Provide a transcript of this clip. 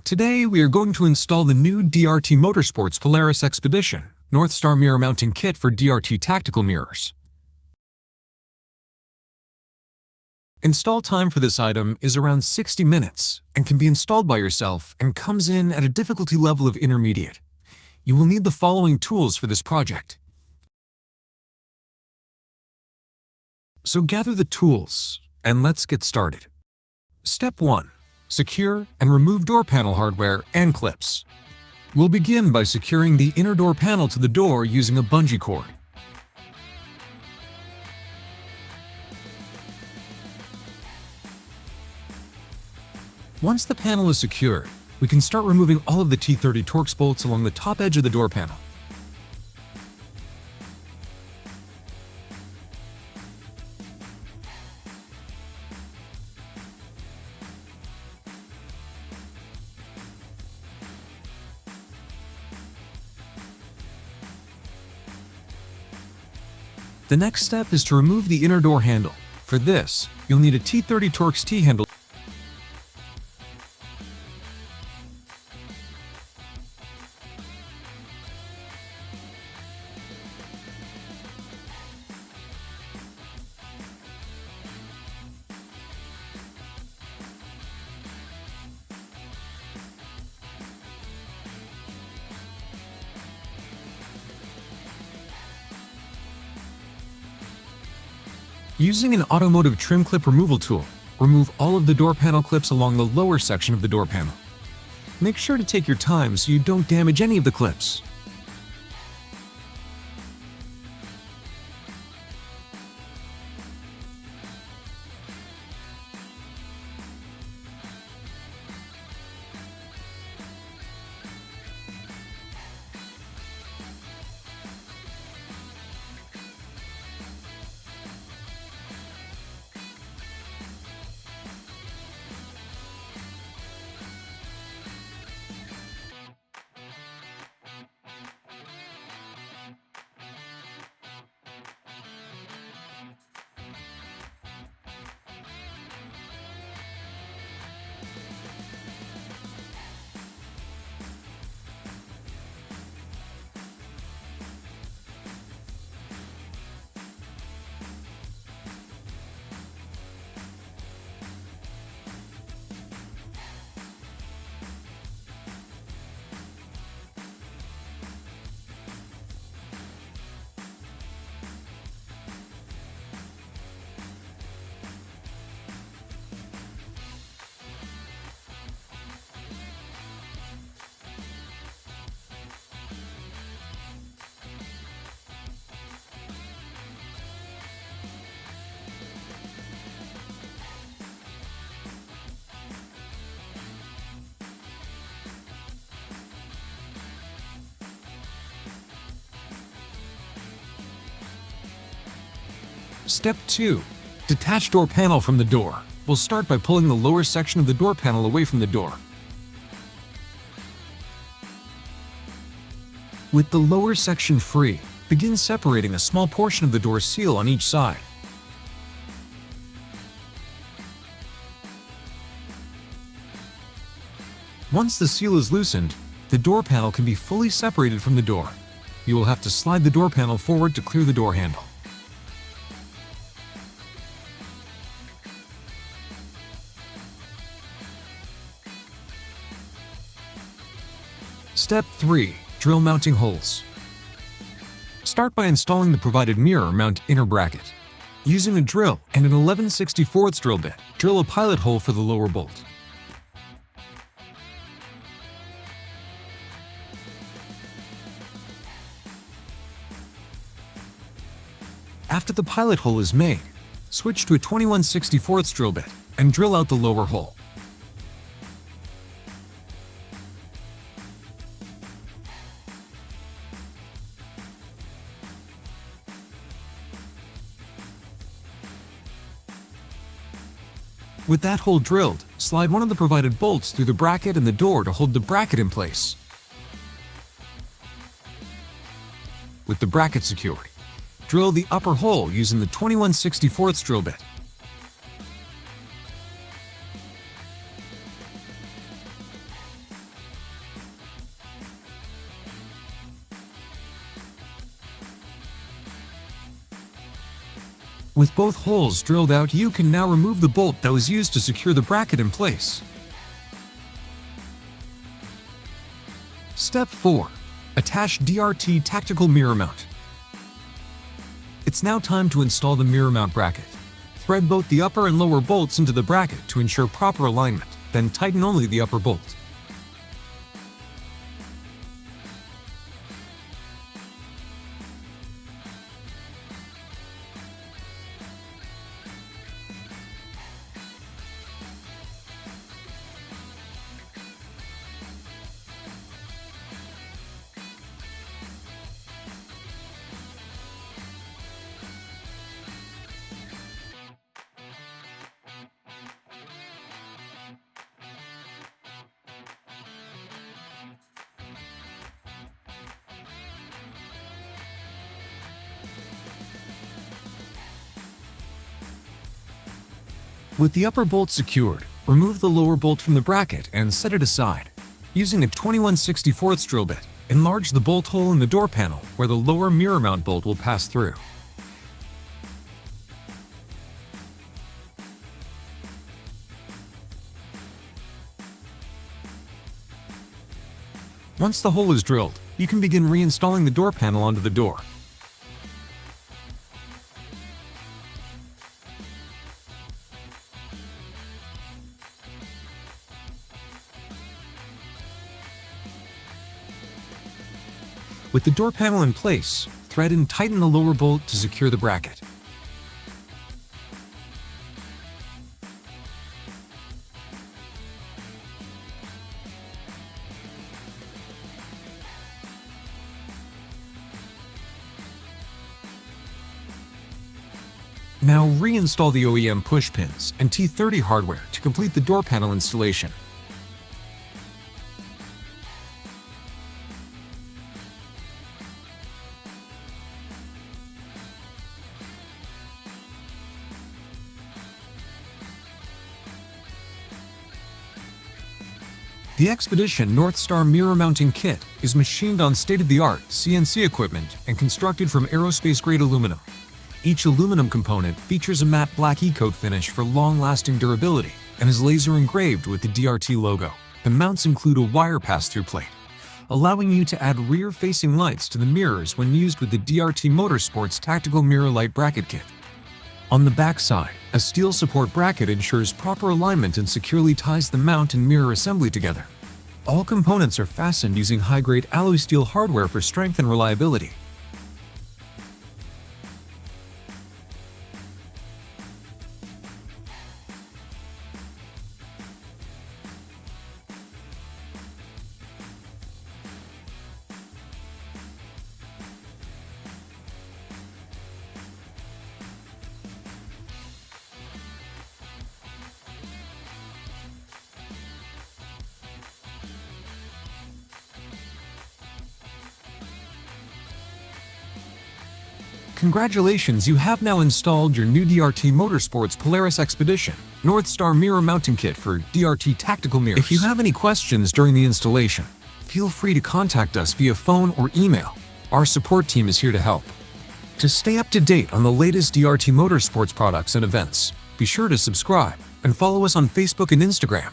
Today, we are going to install the new DRT Motorsports Polaris XPEDITION NorthStar mirror mounting kit for DRT tactical mirrors. Install time for this item is around 60 minutes and can be installed by yourself and comes in at a difficulty level of intermediate. You will need the following tools for this project. So gather the tools and let's get started. Step 1. Secure and remove door panel hardware and clips. We'll begin by securing the inner door panel to the door using a bungee cord. Once the panel is secured, we can start removing all of the T30 Torx bolts along the top edge of the door panel. The next step is to remove the inner door handle. For this, you'll need a T30 Torx T-handle. Using an automotive trim clip removal tool, remove all of the door panel clips along the lower section of the door panel. Make sure to take your time so you don't damage any of the clips. Step 2. Detach door panel from the door. We'll start by pulling the lower section of the door panel away from the door. With the lower section free, begin separating a small portion of the door seal on each side. Once the seal is loosened, the door panel can be fully separated from the door. You will have to slide the door panel forward to clear the door handle. Step 3. Drill mounting holes. Start by installing the provided mirror mount inner bracket. Using a drill and an 11/64 drill bit, drill a pilot hole for the lower bolt. After the pilot hole is made, switch to a 21/64 drill bit and drill out the lower hole. With that hole drilled, slide one of the provided bolts through the bracket and the door to hold the bracket in place. With the bracket secured, drill the upper hole using the 21/64 drill bit. With both holes drilled out, you can now remove the bolt that was used to secure the bracket in place. Step 4. Attach DRT tactical mirror mount. It's now time to install the mirror mount bracket. Thread both the upper and lower bolts into the bracket to ensure proper alignment, then tighten only the upper bolt. With the upper bolt secured, remove the lower bolt from the bracket and set it aside. Using a 21/64 drill bit, enlarge the bolt hole in the door panel where the lower mirror mount bolt will pass through. Once the hole is drilled, you can begin reinstalling the door panel onto the door. With the door panel in place, thread and tighten the lower bolt to secure the bracket. Now reinstall the OEM push pins and T30 hardware to complete the door panel installation. The XPEDITION NorthStar mirror mounting kit is machined on state-of-the-art CNC equipment and constructed from aerospace-grade aluminum. Each aluminum component features a matte black e-coat finish for long-lasting durability and is laser engraved with the DRT logo. The mounts include a wire pass-through plate, allowing you to add rear-facing lights to the mirrors when used with the DRT Motorsports Tactical Mirror Light Bracket Kit. On the back side, a steel support bracket ensures proper alignment and securely ties the mount and mirror assembly together. All components are fastened using high-grade alloy steel hardware for strength and reliability. Congratulations, you have now installed your new DRT Motorsports Polaris XPEDITION NorthStar mirror mounting kit for DRT tactical mirrors. If you have any questions during the installation, feel free to contact us via phone or email. Our support team is here to help. To stay up to date on the latest DRT Motorsports products and events, be sure to subscribe and follow us on Facebook and Instagram.